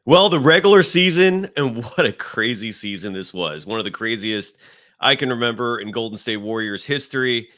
Well, the regular season, and what a crazy season this was. One of the craziest I can remember in Golden State Warriors history.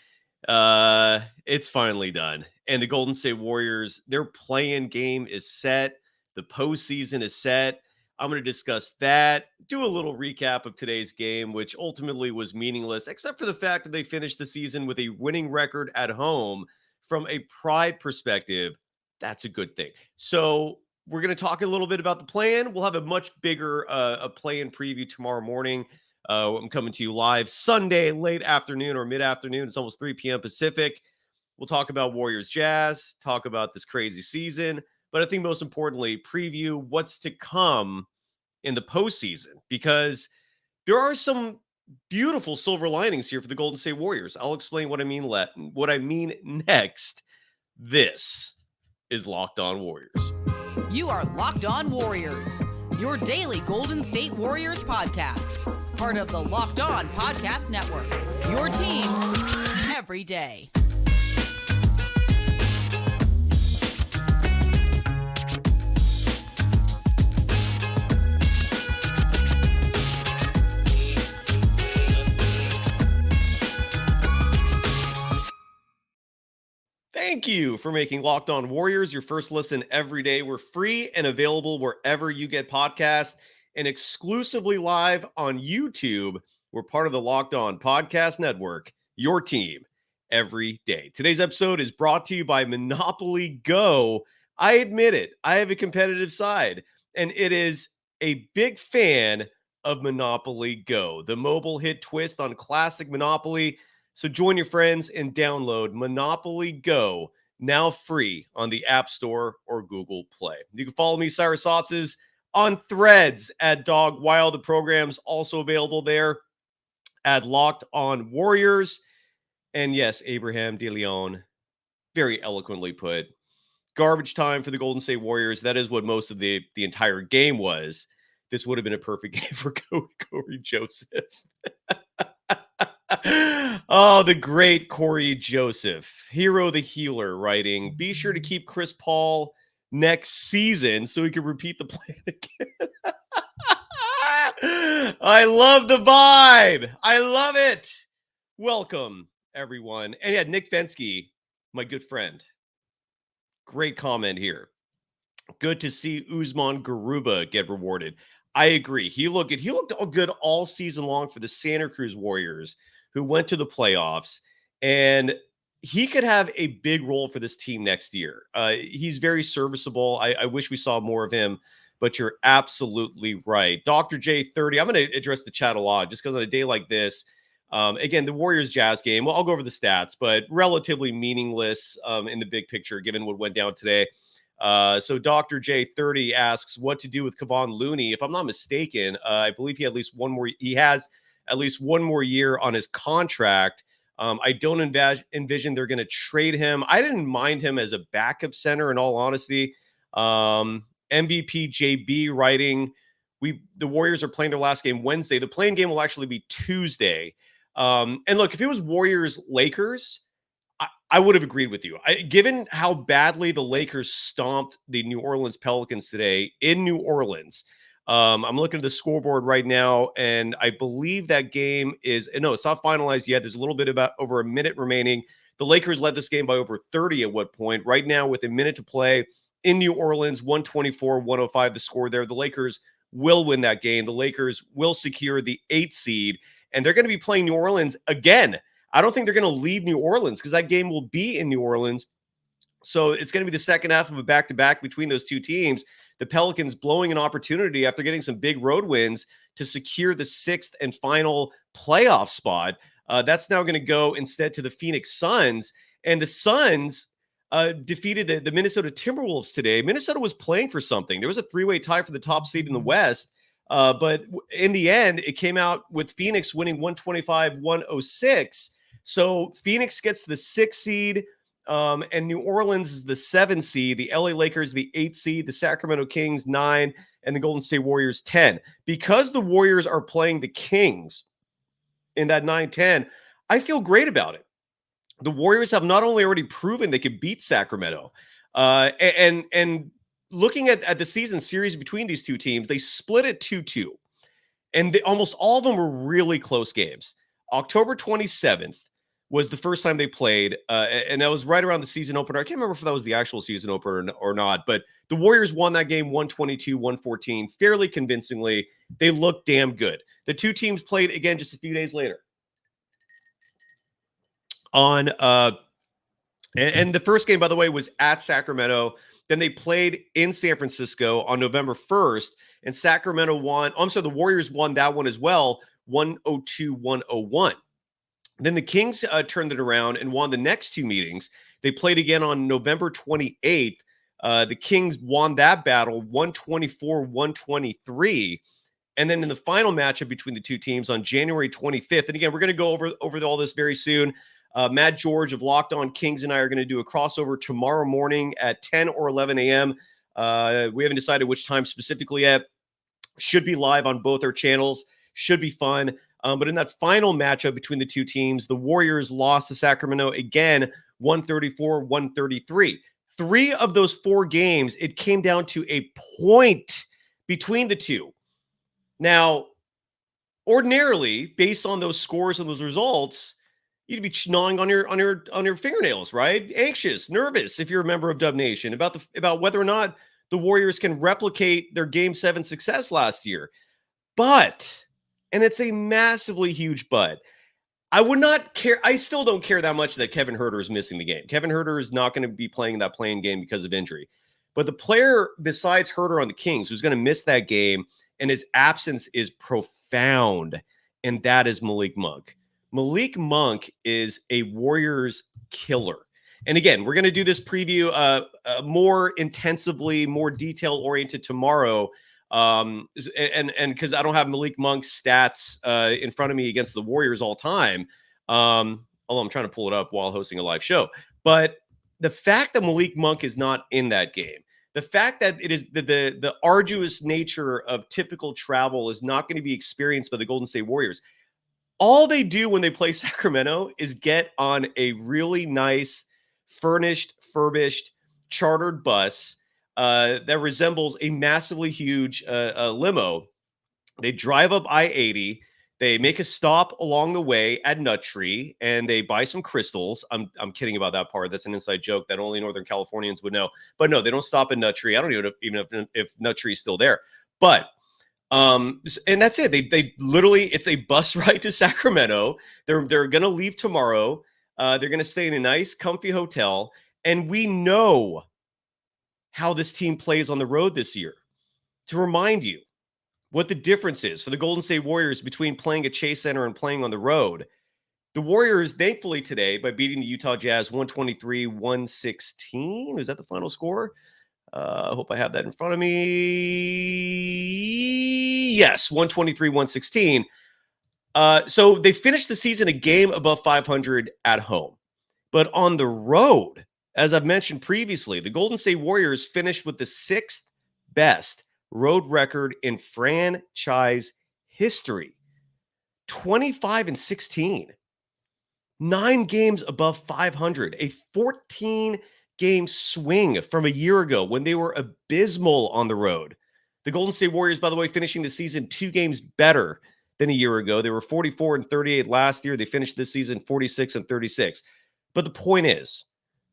It's finally done. And the Golden State Warriors, their play-in game is set. The postseason is set. I'm going to discuss that, do a little recap of today's game, which ultimately was meaningless, except for the fact that they finished the season with a winning record at home. From a pride perspective, that's a good thing. So we're going to talk a little bit about the plan. We'll have a much bigger a play-in preview tomorrow morning. I'm coming to you live Sunday, late afternoon or mid-afternoon. It's almost 3 p.m. Pacific. We'll talk about Warriors Jazz, talk about this crazy season, but I think most importantly, preview what's to come in the postseason, because there are some beautiful silver linings here for the Golden State Warriors. I'll explain what I mean next. This is Locked On Warriors. You are Locked On Warriors, your daily Golden State Warriors podcast. Part of the Locked On Podcast Network, your team every day. Thank you for making Locked On Warriors your first listen every day. We're free and available wherever you get podcasts and exclusively live on YouTube. We're part of the Locked On Podcast Network, your team every day. Today's episode is brought to you by Monopoly Go. I admit it, I have a competitive side, and it is a big fan of Monopoly Go, the mobile hit twist on classic Monopoly. So join your friends and download Monopoly Go, now free on the App Store or Google Play. You can follow me, Cyrus Saatsaz, on Threads at Dog Wild. The program's also available there at Locked On Warriors. And yes, Abraham De Leon, very eloquently put, garbage time for the Golden State Warriors. That is what most of the entire game was. This would have been a perfect game for Corey Joseph. Oh, the great Corey Joseph, Hero the Healer, writing, be sure to keep Chris Paul next season so he can repeat the plan again. I love the vibe. I love it. Welcome, everyone. And yeah, Nick Fensky, my good friend. Great comment here. Good to see Usman Garuba get rewarded. I agree. He looked good all season long for the Santa Cruz Warriors, who went to the playoffs, and he could have a big role for this team next year. He's very serviceable. I wish we saw more of him, but you're absolutely right. Dr. J30, I'm going to address the chat a lot just because on a day like this, again, the Warriors Jazz game, well, I'll go over the stats, but relatively meaningless in the big picture, given what went down today. So Dr. J30 asks what to do with Kevon Looney. If I'm not mistaken, I believe he has at least one more year on his contract. I don't envision they're going to trade him. I didn't mind him as a backup center, in all honesty. MVP JB writing, the Warriors are playing their last game Wednesday. The playing game will actually be Tuesday. And look, if it was Warriors-Lakers, I would have agreed with you. Given how badly the Lakers stomped the New Orleans Pelicans today in New Orleans, I'm looking at the scoreboard right now, and I believe that game it's not finalized yet. There's a little bit about over a minute remaining. The Lakers led this game by over 30 at what point. Right now, with a minute to play in New Orleans, 124-105 the score there. The Lakers will win that game. The Lakers will secure the 8th seed, and they're going to be playing New Orleans again. I don't think they're going to leave New Orleans because that game will be in New Orleans. So it's going to be the second half of a back-to-back between those two teams. The Pelicans blowing an opportunity after getting some big road wins to secure the 6th and final playoff spot. That's now going to go instead to the Phoenix Suns. And the Suns defeated the Minnesota Timberwolves today. Minnesota was playing for something. There was a 3-way tie for the top seed in the West. But in the end, it came out with Phoenix winning 125-106. So Phoenix gets the 6th seed, and New Orleans is the 7th seed. The LA Lakers, the 8th seed. The Sacramento Kings, 9, and the Golden State Warriors, 10. Because the Warriors are playing the Kings in that 9-10, I feel great about it. The Warriors have not only already proven they could beat Sacramento, and looking at the season series between these two teams, they split it 2-2. And almost all of them were really close games. October 27th was the first time they played, and that was right around the season opener. I can't remember if that was the actual season opener or not, but the Warriors won that game 122-114 fairly convincingly. They looked damn good. The two teams played again just a few days later. And the first game, by the way, was at Sacramento. Then they played in San Francisco on November 1st, and Sacramento won. I'm sorry, the Warriors won that one as well, 102-101. Then the Kings turned it around and won the next two meetings. They played again on November 28th. The Kings won that battle 124-123. And then in the final matchup between the two teams on January 25th, and again, we're going to go over all this very soon. Matt George of Locked On Kings and I are going to do a crossover tomorrow morning at 10 or 11 a.m. We haven't decided which time specifically yet. Should be live on both our channels. Should be fun. But in that final matchup between the two teams, the Warriors lost to Sacramento again, 134-133. 3 of those 4 games, it came down to a point between the two. Now, ordinarily, based on those scores and those results, you'd be gnawing on your fingernails, right? Anxious, nervous, if you're a member of Dub Nation, about whether or not the Warriors can replicate their Game 7 success last year. But, and it's a massively huge but, I would not care. I still don't care that much that Kevin Huerter is missing the game. Kevin Huerter is not going to be playing that playing game because of injury. But the player besides Huerter on the Kings who's going to miss that game, and his absence is profound, and that is Malik Monk. Malik Monk is a Warriors killer. And again, we're going to do this preview more intensively, more detail-oriented tomorrow. And because I don't have Malik Monk's stats in front of me against the Warriors all time, although I'm trying to pull it up while hosting a live show. But the fact that Malik Monk is not in that game, the fact that it is the arduous nature of typical travel is not going to be experienced by the Golden State Warriors. All they do when they play Sacramento is get on a really nice, furbished, chartered bus that resembles a massively huge limo. They drive up I-80. They make a stop along the way at Nut Tree, and they buy some crystals. I'm kidding about that part. That's an inside joke that only Northern Californians would know. But no, they don't stop at Nut Tree. I don't even know if Nut Tree is still there. But and that's it. They literally, it's a bus ride to Sacramento. They're going to leave tomorrow. They're going to stay in a nice, comfy hotel, and we know how this team plays on the road this year. To remind you what the difference is for the Golden State Warriors between playing at Chase Center and playing on the road. The Warriors, thankfully today, by beating the Utah Jazz 123-116, is that the final score? I hope I have that in front of me. Yes, 123-116. So they finished the season a game above 500 at home. But on the road, as I've mentioned previously, the Golden State Warriors finished with the 6th best road record in franchise history. 25-16. 9 games above 500. A 14-game swing from a year ago when they were abysmal on the road. The Golden State Warriors, by the way, finishing the season 2 games better than a year ago. They were 44-38 last year. They finished this season 46-36. But the point is,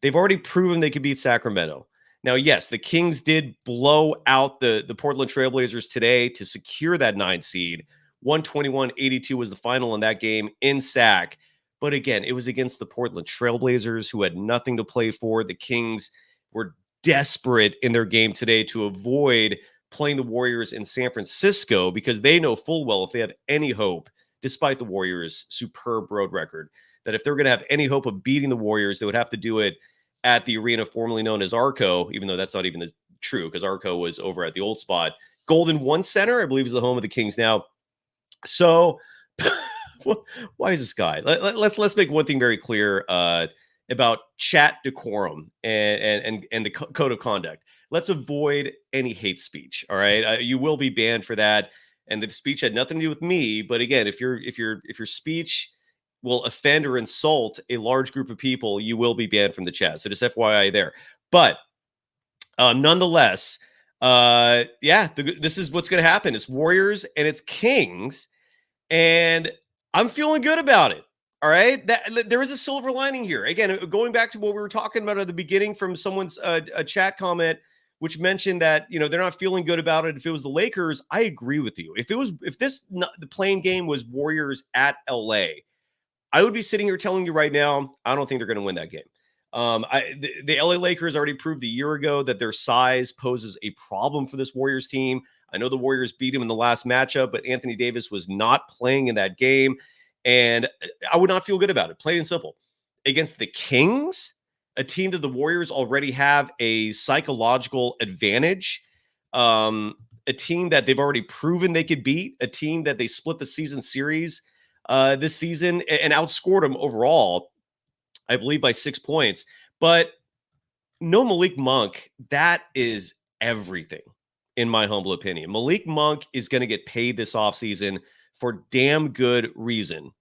they've already proven they could beat Sacramento. Now, yes, the Kings did blow out the Portland Trailblazers today to secure that 9 seed. 121-82 was the final in that game in Sac. But again, it was against the Portland Trailblazers who had nothing to play for. The Kings were desperate in their game today to avoid playing the Warriors in San Francisco because they know full well if they have any hope, despite the Warriors' superb road record, that if they're going to have any hope of beating the Warriors, they would have to do it at the arena formerly known as Arco, even though that's not even true because Arco was over at the old spot. Golden One Center, I believe, is the home of the Kings now. So why is this guy? Let's make one thing very clear about chat decorum and the code of conduct. Let's avoid any hate speech. All right, you will be banned for that. And the speech had nothing to do with me. But again, if your speech will offend or insult a large group of people, you will be banned from the chat. So just FYI there. But Nonetheless, this is what's going to happen. It's Warriors and it's Kings, and I'm feeling good about it. All right, there is a silver lining here. Again, going back to what we were talking about at the beginning from someone's a chat comment, which mentioned that they're not feeling good about it. If it was the Lakers, I agree with you. If the playing game was Warriors at LA, I would be sitting here telling you right now, I don't think they're going to win that game. The LA Lakers already proved a year ago that their size poses a problem for this Warriors team. I know the Warriors beat him in the last matchup, but Anthony Davis was not playing in that game, and I would not feel good about it, plain and simple. Against the Kings, a team that the Warriors already have a psychological advantage, a team that they've already proven they could beat, a team that they split the season series this season and outscored them overall, I believe, by 6 points. But no Malik Monk, that is everything, in my humble opinion. Malik Monk is going to get paid this offseason for damn good reason.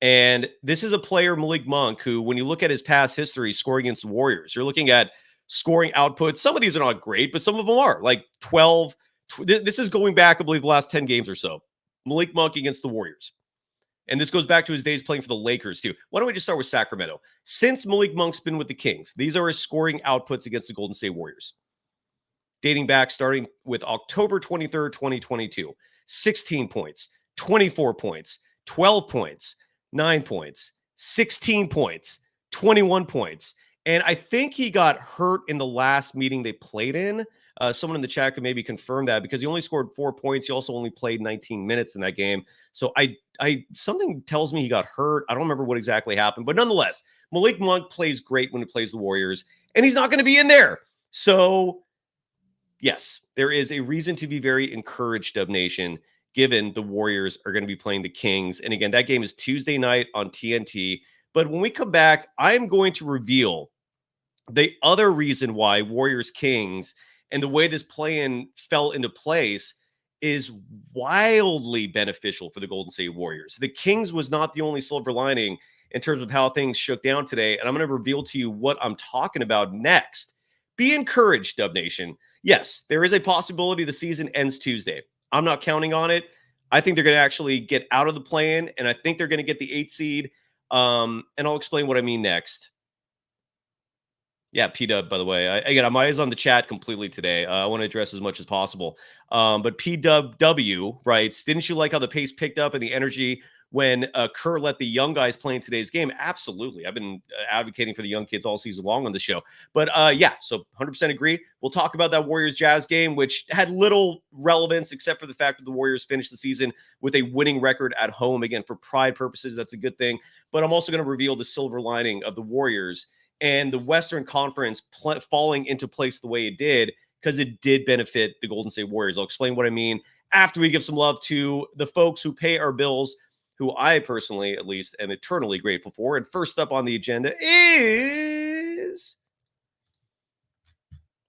And this is a player, Malik Monk, who, when you look at his past history scoring against the Warriors, you're looking at scoring output. Some of these are not great, but some of them are, like 12. This is going back, I believe, the last 10 games or so. Malik Monk against the Warriors. And this goes back to his days playing for the Lakers, too. Why don't we just start with Sacramento? Since Malik Monk's been with the Kings, these are his scoring outputs against the Golden State Warriors. Dating back, starting with October 23rd, 2022. 16 points, 24 points, 12 points, 9 points, 16 points, 21 points. And I think he got hurt in the last meeting they played in. Someone in the chat could maybe confirm that, because he only scored 4 points. He also only played 19 minutes in that game. So I something tells me he got hurt. I don't remember what exactly happened, but nonetheless, Malik Monk plays great when he plays the Warriors, and he's not going to be in there. So yes, there is a reason to be very encouraged, Dub Nation, given the Warriors are going to be playing the Kings. And again, that game is Tuesday night on TNT. But when we come back, I'm going to reveal the other reason why Warriors Kings and the way this play-in fell into place is wildly beneficial for the Golden State Warriors. The Kings was not the only silver lining in terms of how things shook down today. And I'm going to reveal to you what I'm talking about next. Be encouraged, Dub Nation. Yes, there is a possibility the season ends Tuesday. I'm not counting on it. I think they're going to actually get out of the play-in, and I think they're going to get the 8 seed. And I'll explain what I mean next. Yeah, P-Dub, by the way. Again, my eyes on the chat completely today. I want to address as much as possible. But P-Dub W writes, didn't you like how the pace picked up and the energy when Kerr let the young guys play in today's game? Absolutely. I've been advocating for the young kids all season long on the show. But yeah, so 100% agree. We'll talk about that Warriors-Jazz game, which had little relevance except for the fact that the Warriors finished the season with a winning record at home. Again, for pride purposes, that's a good thing. But I'm also going to reveal the silver lining of the Warriors and the Western Conference falling into place the way it did, because it did benefit the Golden State Warriors. I'll explain what I mean after we give some love to the folks who pay our bills, who I personally, at least, am eternally grateful for. And first up on the agenda is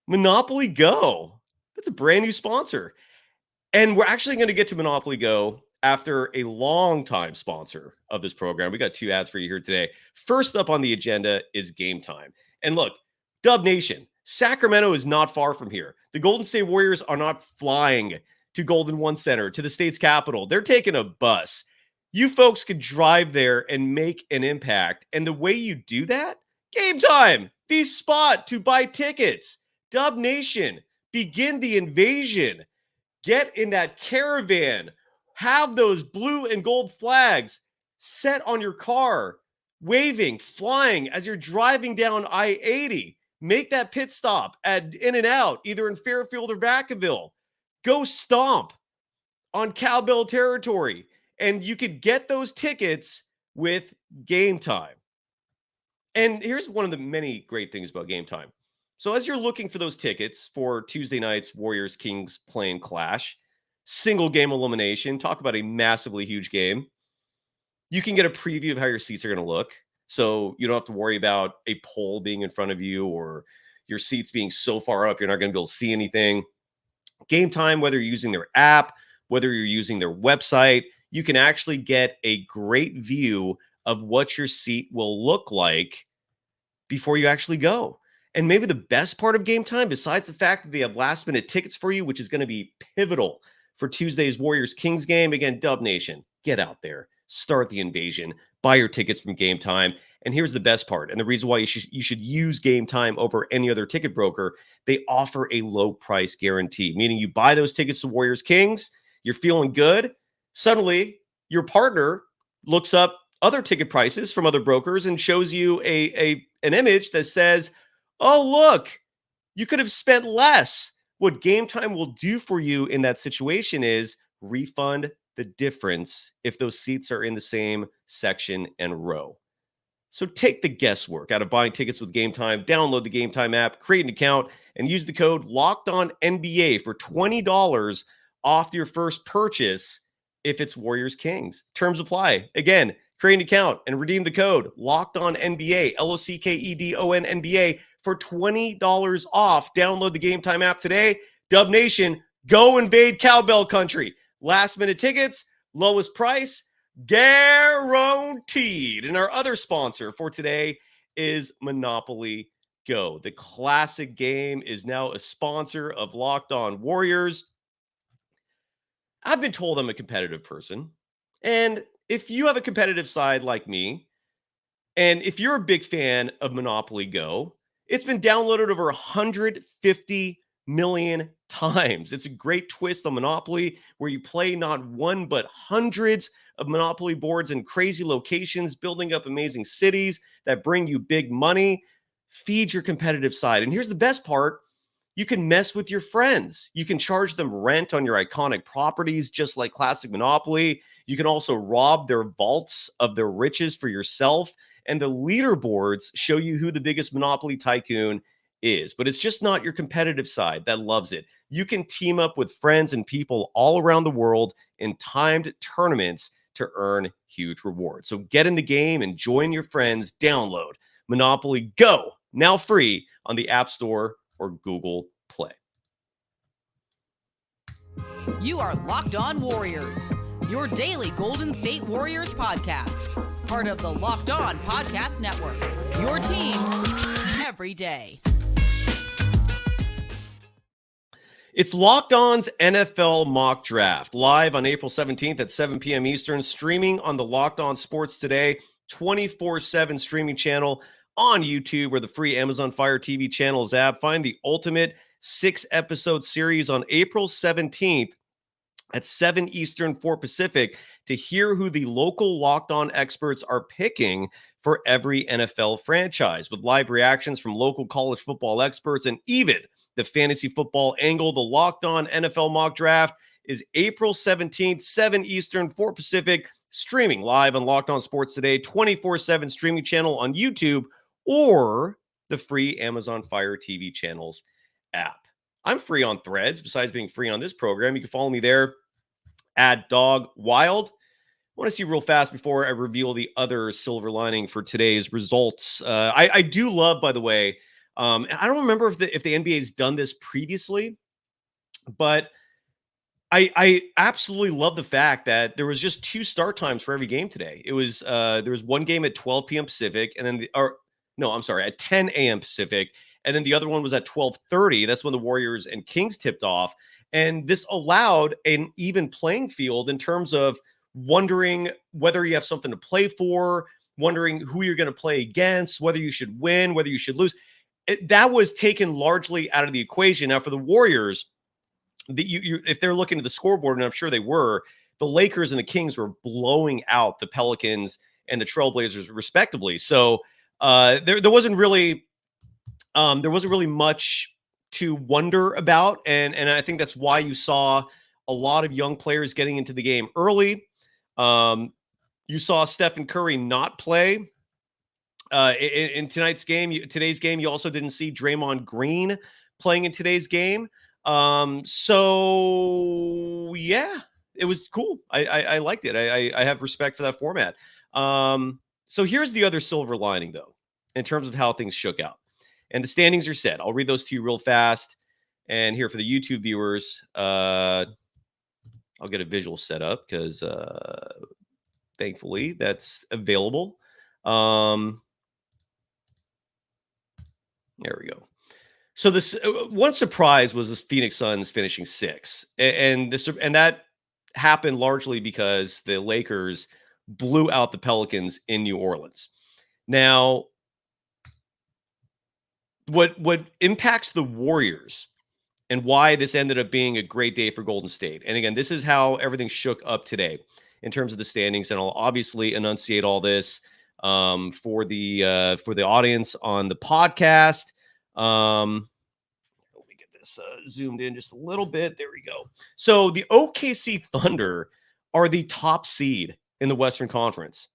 Monopoly Go. That's a brand new sponsor. And we're actually going to get to Monopoly Go after a long-time sponsor of this program. We got 2 ads for you here today. First up on the agenda is Game Time. And look, Dub Nation, Sacramento is not far from here. The Golden State Warriors are not flying to Golden One Center, to the state's capital. They're taking a bus. You folks could drive there and make an impact. And the way you do that? Game Time, the spot to buy tickets. Dub Nation, begin the invasion. Get in that caravan. Have those blue and gold flags set on your car, waving, flying as you're driving down I-80. Make that pit stop at In-N-Out, either in Fairfield or Vacaville. Go stomp on cowbell territory, and you could get those tickets with Game Time. And here's one of the many great things about Game Time. So as you're looking for those tickets for Tuesday night's Warriors-Kings playing clash, single game elimination, talk about a massively huge game, you can get a preview of how your seats are going to look. So you don't have to worry about a pole being in front of you or your seats being so far up you're not going to be able to see anything. Game Time, whether you're using their app, whether you're using their website, you can actually get a great view of what your seat will look like before you actually go. And maybe the best part of Game Time, besides the fact that they have last-minute tickets for you, which is going to be pivotal for Tuesday's Warriors-Kings game. Again, Dub Nation, get out there, start the invasion, buy your tickets from Game Time. And here's the best part, and the reason why you should use Game Time over any other ticket broker. They offer a low price guarantee, meaning you buy those tickets to Warriors-Kings, you're feeling good. Suddenly, your partner looks up other ticket prices from other brokers and shows you an image that says, oh, look, you could have spent less. What Game Time will do for you in that situation is refund the difference if those seats are in the same section and row. So take the guesswork out of buying tickets with Game Time. Download the Game Time app, create an account, and use the code LOCKEDONNBA for $20 off your first purchase if it's Warriors-Kings. Terms apply. Again, create an account and redeem the code LOCKEDONNBA, LOCKEDONNBA for $20 off. Download the Game Time app today. Dub Nation, go invade cowbell country. Last minute tickets, lowest price, guaranteed. And our other sponsor for today is Monopoly Go. The classic game is now a sponsor of Locked On Warriors. I've been told I'm a competitive person. And if you have a competitive side like me, and if you're a big fan of Monopoly Go, it's been downloaded over 150 million times. It's a great twist on Monopoly where you play not one, but hundreds of Monopoly boards in crazy locations, building up amazing cities that bring you big money. Feed your competitive side. And here's the best part. You can mess with your friends. You can charge them rent on your iconic properties, just like classic Monopoly. You can also rob their vaults of their riches for yourself. And the leaderboards show you who the biggest Monopoly tycoon is. But it's just not your competitive side that loves it. You can team up with friends and people all around the world in timed tournaments to earn huge rewards. So get in the game and join your friends. Download Monopoly Go, now free on the App Store or Google Play. You are Locked On Warriors, your daily Golden State Warriors podcast. Part of the Locked On Podcast Network, your team every day. It's Locked On's NFL Mock Draft, live on April 17th at 7 p.m. Eastern, streaming on the Locked On Sports Today 24/7 streaming channel on YouTube or the free Amazon Fire TV channels app. Find the ultimate 6-episode series on April 17th at 7 Eastern, 4 Pacific to hear who the local Locked On experts are picking for every NFL franchise, with live reactions from local college football experts and even the fantasy football angle. The Locked On NFL Mock Draft is April 17th, 7 Eastern, 4 Pacific, streaming live on Locked On Sports Today 24/7 streaming channel on YouTube or the free Amazon Fire TV channels app. I'm free on Threads. Besides being free on this program, you can follow me there at Dog Wild. I want to see real fast before I reveal the other silver lining for today's results. I do love, by the way, and I don't remember if the NBA's done this previously, but I absolutely love the fact that there was just 2 start times for every game today. It was there was one game at 12 p.m. Pacific, and then at 10 a.m. Pacific, and then the other one was at 12:30. That's when the Warriors and Kings tipped off, and this allowed an even playing field in terms of wondering whether you have something to play for, wondering who you're going to play against, whether you should win, whether you should lose. That was taken largely out of the equation. Now for the Warriors, if they're looking at the scoreboard, and I'm sure they were, the Lakers and the Kings were blowing out the Pelicans and the Trailblazers respectively. So there wasn't really much to wonder about, and I think that's why you saw a lot of young players getting into the game early. You saw Stephen Curry not play in today's game. You also didn't see Draymond Green playing in today's game. So yeah, it was cool. I liked it. I have respect for that format. So here's the other silver lining, though, in terms of how things shook out. And the standings are set. I'll read those to you real fast. And here for the YouTube viewers, I'll get a visual set up because thankfully that's available. There we go. So this one surprise was this Phoenix Suns finishing 6th, and that happened largely because the Lakers blew out the Pelicans in New Orleans. Now, what impacts the Warriors and why this ended up being a great day for Golden State. And again, this is how everything shook up today in terms of the standings, and I'll obviously enunciate all this for the audience on the podcast. Let me get this zoomed in just a little bit. There we go. So the OKC Thunder are the top seed in the Western Conference,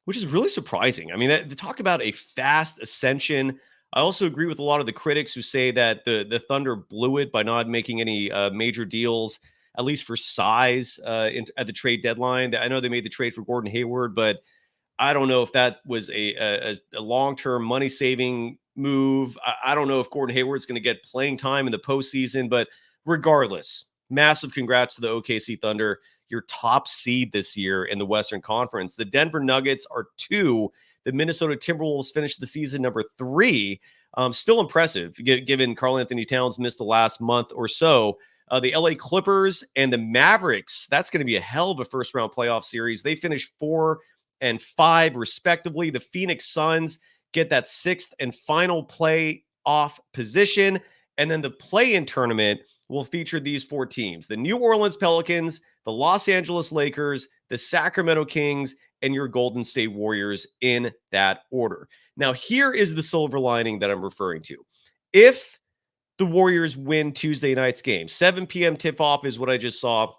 which is really surprising. I mean, they talk about a fast ascension. I also agree with a lot of the critics who say that the Thunder blew it by not making any major deals, at least for size, at the trade deadline. I know they made the trade for Gordon Hayward, but I don't know if that was a long-term money-saving move. I don't know if Gordon Hayward's going to get playing time in the postseason, but regardless, massive congrats to the OKC Thunder, your top seed this year in the Western Conference. The Denver Nuggets are 2. The Minnesota Timberwolves finished the season number 3. Still impressive, given Karl-Anthony Towns missed the last month or so. The LA Clippers and the Mavericks, that's going to be a hell of a first-round playoff series. They finished 4 and 5, respectively. The Phoenix Suns get that 6th and final playoff position. And then the play-in tournament will feature these 4 teams: the New Orleans Pelicans, the Los Angeles Lakers, the Sacramento Kings, and your Golden State Warriors, in that order. Now, here is the silver lining that I'm referring to. If the Warriors win Tuesday night's game, 7 p.m. tip-off is what I just saw.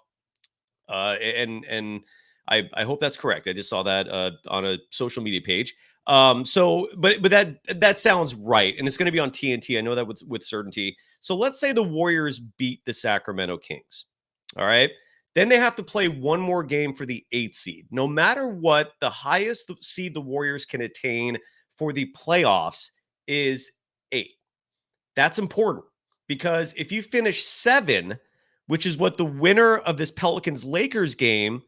And I hope that's correct. I just saw that on a social media page. But that sounds right, and it's going to be on TNT. I know that with certainty. So let's say the Warriors beat the Sacramento Kings. All right. Then they have to play one more game for the 8th seed. No matter what, the highest seed the Warriors can attain for the playoffs is 8. That's important, because if you finish 7, which is what the winner of this Pelicans-Lakers game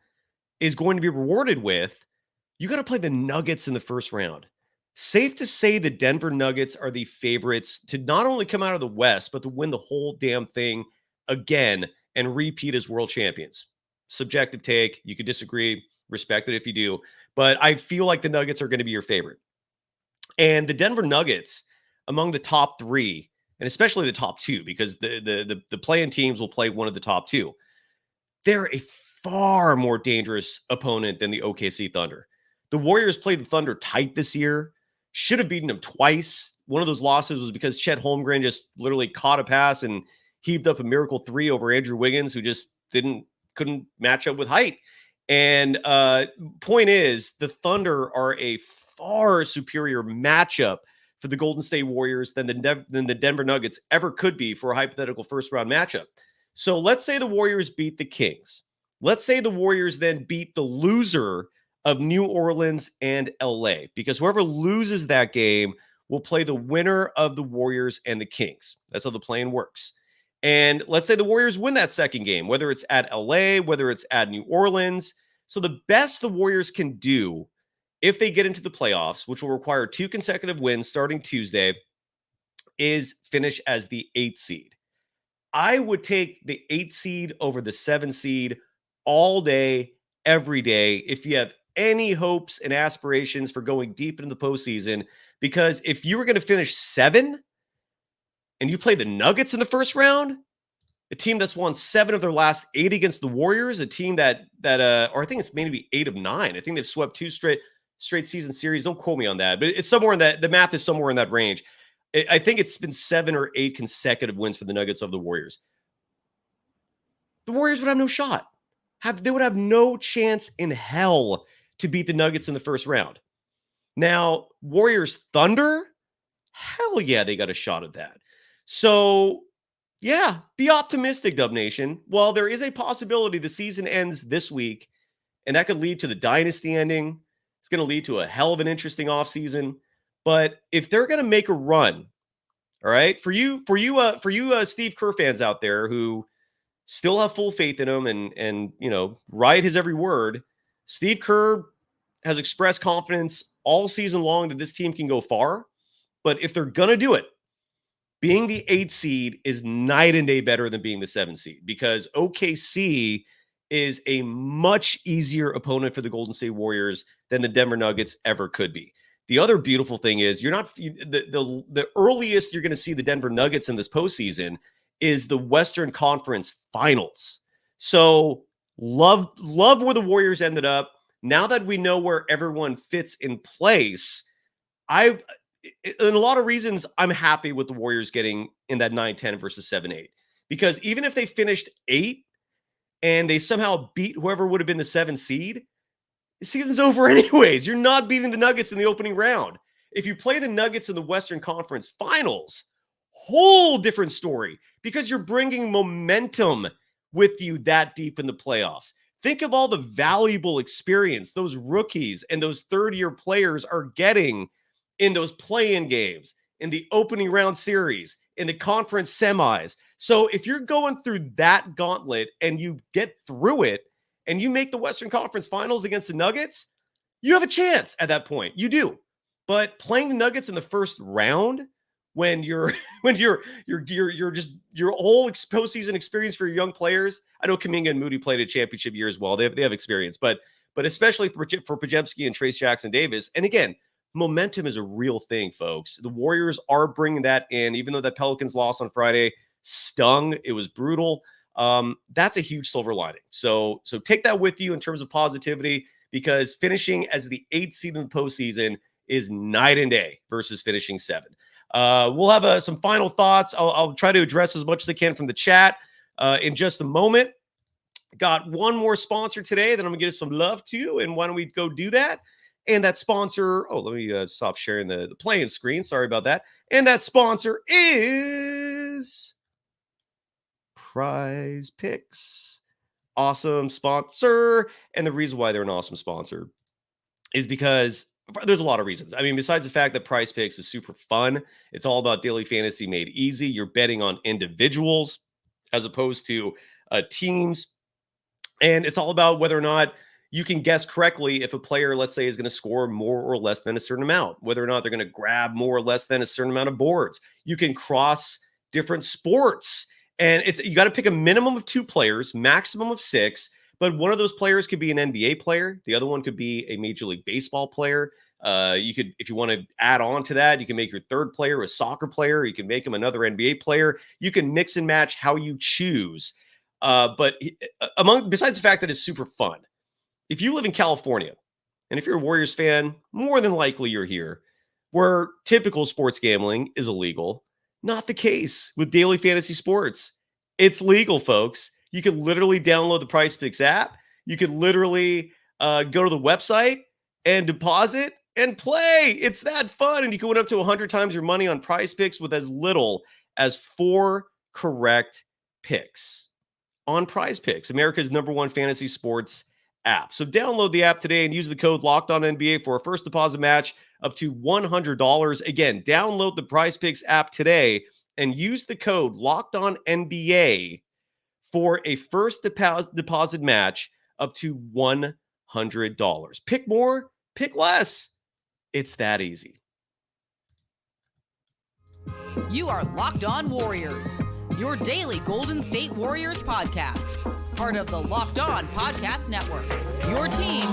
is going to be rewarded with, you got to play the Nuggets in the first round. Safe to say the Denver Nuggets are the favorites to not only come out of the West, but to win the whole damn thing again and repeat as world champions. Subjective take. You could disagree. Respect it if you do. But I feel like the Nuggets are going to be your favorite. And the Denver Nuggets, among the top 3, and especially the top 2, because the play-in teams will play one of the top 2, they're a far more dangerous opponent than the OKC Thunder. The Warriors played the Thunder tight this year. Should have beaten them twice. One of those losses was because Chet Holmgren just literally caught a pass and heaved up a miracle 3 over Andrew Wiggins, who just couldn't match up with height. And point is, the Thunder are a far superior matchup for the Golden State Warriors than the Denver Nuggets ever could be for a hypothetical first-round matchup. So let's say the Warriors beat the Kings. Let's say the Warriors then beat the loser of New Orleans and LA, because whoever loses that game will play the winner of the Warriors and the Kings. That's how the play-in works. And let's say the Warriors win that second game, whether it's at LA, whether it's at New Orleans. So the best the Warriors can do if they get into the playoffs, which will require 2 consecutive wins starting Tuesday, is finish as the 8th seed. I would take the 8th seed over the 7th seed all day, every day, if you have any hopes and aspirations for going deep into the postseason. Because if you were going to finish 7 and you play the Nuggets in the first round, a team that's won 7 of their last 8 against the Warriors, a team that or I think it's maybe 8 of 9. I think they've swept 2 straight season series. Don't quote me on that, but it's somewhere in that. The math is somewhere in that range. I think it's been 7 or 8 consecutive wins for the Nuggets of the Warriors. The Warriors would have no shot. They would have no chance in hell to beat the Nuggets in the first round. Now, Warriors Thunder, hell yeah, they got a shot at that. So, yeah, be optimistic, Dub Nation. While there is a possibility the season ends this week, and that could lead to the dynasty ending, it's going to lead to a hell of an interesting offseason. But if they're going to make a run, all right, for you, Steve Kerr fans out there who still have full faith in him and ride his every word, Steve Kerr has expressed confidence all season long that this team can go far. But if they're going to do it, being the 8 seed is night and day better than being the 7 seed, because OKC is a much easier opponent for the Golden State Warriors than the Denver Nuggets ever could be. The other beautiful thing is the earliest you're going to see the Denver Nuggets in this postseason is the Western Conference Finals. So love where the Warriors ended up. Now that we know where everyone fits in place, in a lot of reasons, I'm happy with the Warriors getting in that 9-10 versus 7-8. Because even if they finished 8 and they somehow beat whoever would have been the 7 seed, the season's over anyways. You're not beating the Nuggets in the opening round. If you play the Nuggets in the Western Conference Finals, whole different story, because you're bringing momentum with you that deep in the playoffs. Think of all the valuable experience those rookies and those third-year players are getting in those play-in games, in the opening round series, in the conference semis. So if you're going through that gauntlet and you get through it and you make the Western Conference Finals against the Nuggets, you have a chance at that point. You do. But playing the Nuggets in the first round, when your whole postseason experience for your young players. I know Kuminga and Moody played a championship year as well. They have experience, but especially for Podziemski and Trace Jackson Davis. And again, momentum is a real thing, folks. The Warriors are bringing that in, even though that Pelicans loss on Friday stung. It was brutal. That's a huge silver lining. So take that with you in terms of positivity, because finishing as the 8th seed in the postseason is night and day versus finishing 7. We'll have some final thoughts. I'll try to address as much as I can from the chat in just a moment. Got one more sponsor today that I'm going to give some love to, and why don't we go do that? And that sponsor, let me stop sharing the playing screen. Sorry about that. And that sponsor is Prize Picks. Awesome sponsor. And the reason why they're an awesome sponsor is because there's a lot of reasons. I mean, besides the fact that Prize Picks is super fun, it's all about daily fantasy made easy. You're betting on individuals as opposed to teams. And it's all about whether or not you can guess correctly if a player, let's say, is going to score more or less than a certain amount, whether or not they're going to grab more or less than a certain amount of boards. You can cross different sports, and you got to pick a minimum of 2 players, maximum of 6. But one of those players could be an NBA player. The other one could be a Major League Baseball player. You could, if you want to add on to that, you can make your third player a soccer player. You can make him another NBA player. You can mix and match how you choose. But besides the fact that it's super fun, if you live in California, and if you're a Warriors fan, more than likely you're here, where typical sports gambling is illegal. Not the case with daily fantasy sports. It's legal, folks. You can literally download the Prize Picks app. You could literally go to the website and deposit and play. It's that fun. And you can win up to 100 times your money on Prize Picks with as little as 4 correct picks on Prize Picks, America's #1 fantasy sports app. So download the app today and use the code LOCKEDONNBA for a first deposit match up to $100. Again, download the Prize Picks app today and use the code LOCKEDONNBA for a first deposit match up to $100. Pick more, pick less. It's that easy. You are Locked On Warriors, your daily Golden State Warriors podcast. Part of the Locked On Podcast Network, your team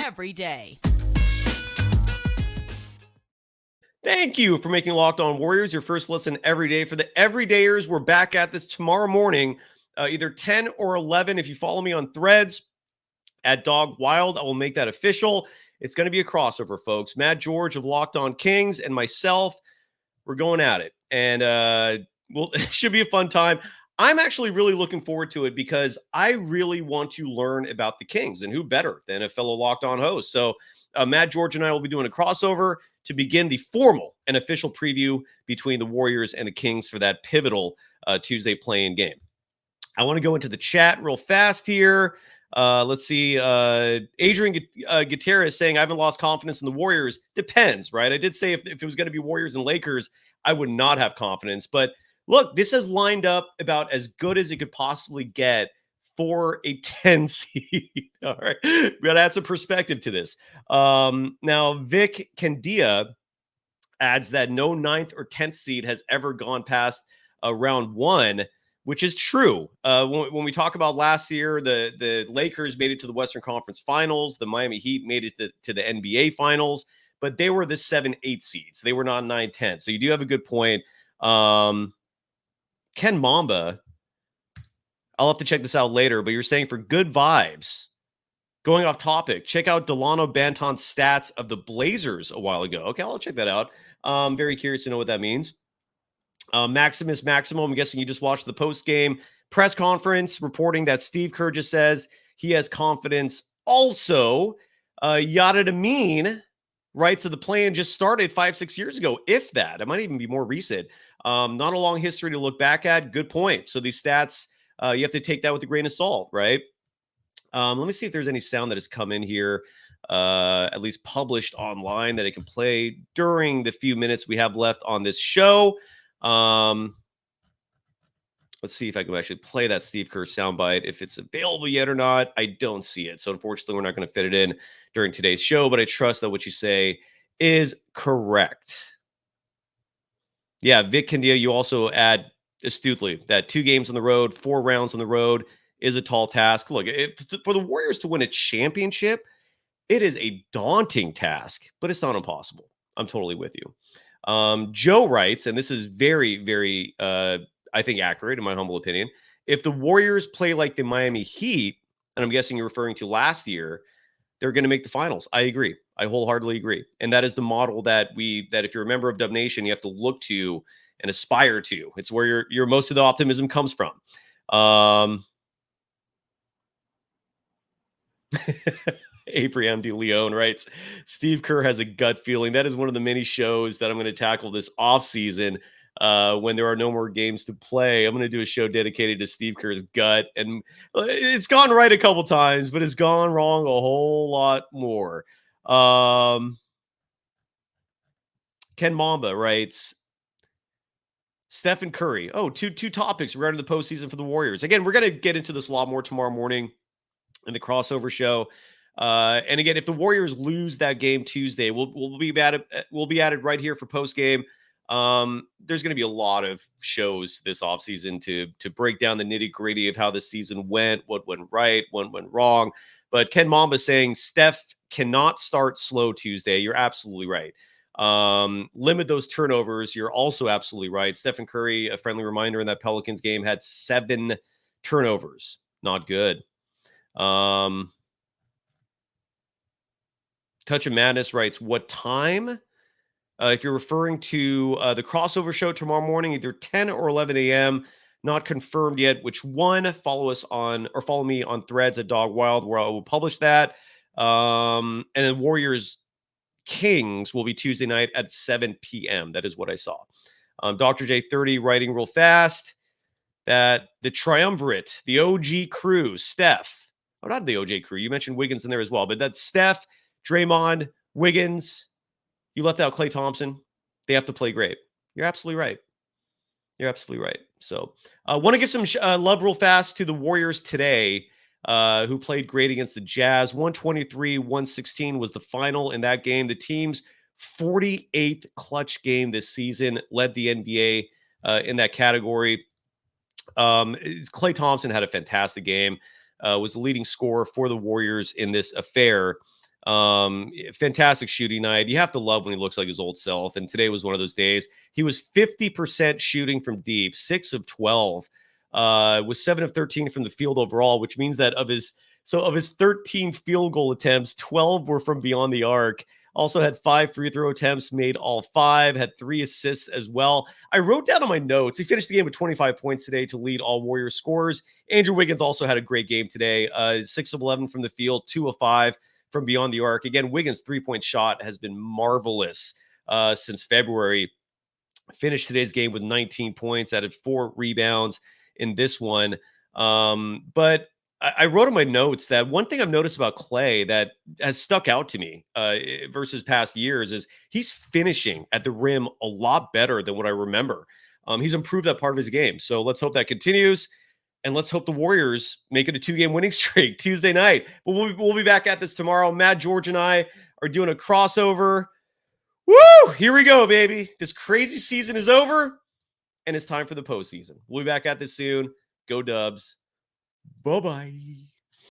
every day. Thank you for making Locked On Warriors your first listen every day. For the everydayers, we're back at this tomorrow morning, either 10 or 11. If you follow me on Threads at Dog Wild, I will make that official. It's going to be a crossover, folks. Matt George of Locked On Kings and myself, we're going at it. And it should be a fun time. I'm actually really looking forward to it because I really want to learn about the Kings, and who better than a fellow Locked On host. So Matt George and I will be doing a crossover to begin the formal and official preview between the Warriors and the Kings for that pivotal Tuesday play-in game. I want to go into the chat real fast here. Let's see. Adrian Gutierrez saying, I haven't lost confidence in the Warriors. Depends, right? I did say if it was going to be Warriors and Lakers, I would not have confidence. But look, this has lined up about as good as it could possibly get for a 10 seed. All right. We got to add some perspective to this. Now, Vic Candia adds that no 9th or 10th seed has ever gone past round 1, which is true. When we talk about last year, the Lakers made it to the Western Conference Finals. The Miami Heat made it to the NBA Finals, but they were the 7-8 seeds. They were not 9-10. So you do have a good point. Ken Mamba, I'll have to check this out later, but you're saying for good vibes, going off topic, check out Delano Banton's stats of the Blazers a while ago. Okay, I'll check that out. Very curious to know what that means. Maximus Maximo, I'm guessing you just watched the post-game press conference reporting that Steve Kerr just says he has confidence. Also, Yada Amin writes that the plan just started 5-6 years ago, if that. It might even be more recent. Not a long history to look back at. Good point. So these stats, you have to take that with a grain of salt, right? Let me see if there's any sound that has come in here, at least published online, that I can play during the few minutes we have left on this show. Let's see if I can actually play that Steve Kerr soundbite, if it's available yet or not. I don't see it. So unfortunately, we're not going to fit it in during today's show, but I trust that what you say is correct. Yeah, Vic Candia, you also add astutely that 2 games on the road, 4 rounds on the road is a tall task. Look, for the Warriors to win a championship, it is a daunting task, but it's not impossible. I'm totally with you. Joe writes, and this is very, very, I think, accurate in my humble opinion. If the Warriors play like the Miami Heat, and I'm guessing you're referring to last year, they're going to make the finals. I agree. I wholeheartedly agree. And that is the model that if you're a member of Dub Nation, you have to look to and aspire to. It's where your most of the optimism comes from. Abraham de Leon writes, Steve Kerr has a gut feeling. That is one of the many shows that I'm going to tackle this offseason when there are no more games to play. I'm going to do a show dedicated to Steve Kerr's gut. And it's gone right a couple times, but it's gone wrong a whole lot more. Ken Mamba writes, Stephen Curry. Oh, two topics regarding the postseason for the Warriors. Again, we're going to get into this a lot more tomorrow morning in the crossover show. And again, if the Warriors lose that game Tuesday, we'll be at it right here for post game. There's going to be a lot of shows this offseason to break down the nitty gritty of how the season went, what went right, what went wrong. But Ken Mamba saying Steph cannot start slow Tuesday. You're absolutely right. Limit those turnovers. You're also absolutely right. Stephen Curry, a friendly reminder in that Pelicans game, had 7 turnovers. Not good. Touch of Madness writes, what time? If you're referring to the crossover show tomorrow morning, either 10 or 11 a.m., not confirmed yet which one. Follow me on Threads at Dog Wild, where I will publish that. And then Warriors Kings will be Tuesday night at 7 p.m. That is what I saw. Dr. J30 writing real fast that the triumvirate, the OG crew, Steph, not the OG crew, you mentioned Wiggins in there as well, but that's Steph, Draymond, Wiggins. You left out Klay Thompson. They have to play great. You're absolutely right. So I want to give some love real fast to the Warriors today, who played great against the Jazz. 123-116 was the final in that game. The team's 48th clutch game this season, led the NBA in that category. Klay Thompson had a fantastic game, was the leading scorer for the Warriors in this affair. Fantastic shooting night. You have to love when he looks like his old self. And today was one of those days. He was 50% shooting from deep, 6 of 12, was 7 of 13 from the field overall, which means that of his 13 field goal attempts, 12 were from beyond the arc. Also had 5 free throw attempts, made all 5, had 3 assists as well. I wrote down on my notes, he finished the game with 25 points today to lead all Warriors scorers. Andrew Wiggins also had a great game today. 6 of 11 from the field, 2 of 5 from beyond the arc. Again, Wiggins' 3-point shot has been marvelous since February. Finished today's game with 19 points, added 4 rebounds in this one. But I wrote in my notes that one thing I've noticed about Klay that has stuck out to me versus past years is he's finishing at the rim a lot better than what I remember. He's improved that part of his game. So let's hope that continues. And let's hope the Warriors make it a 2-game winning streak Tuesday night. But we'll be back at this tomorrow. Matt, George, and I are doing a crossover. Woo! Here we go, baby. This crazy season is over, and it's time for the postseason. We'll be back at this soon. Go Dubs. Bye-bye.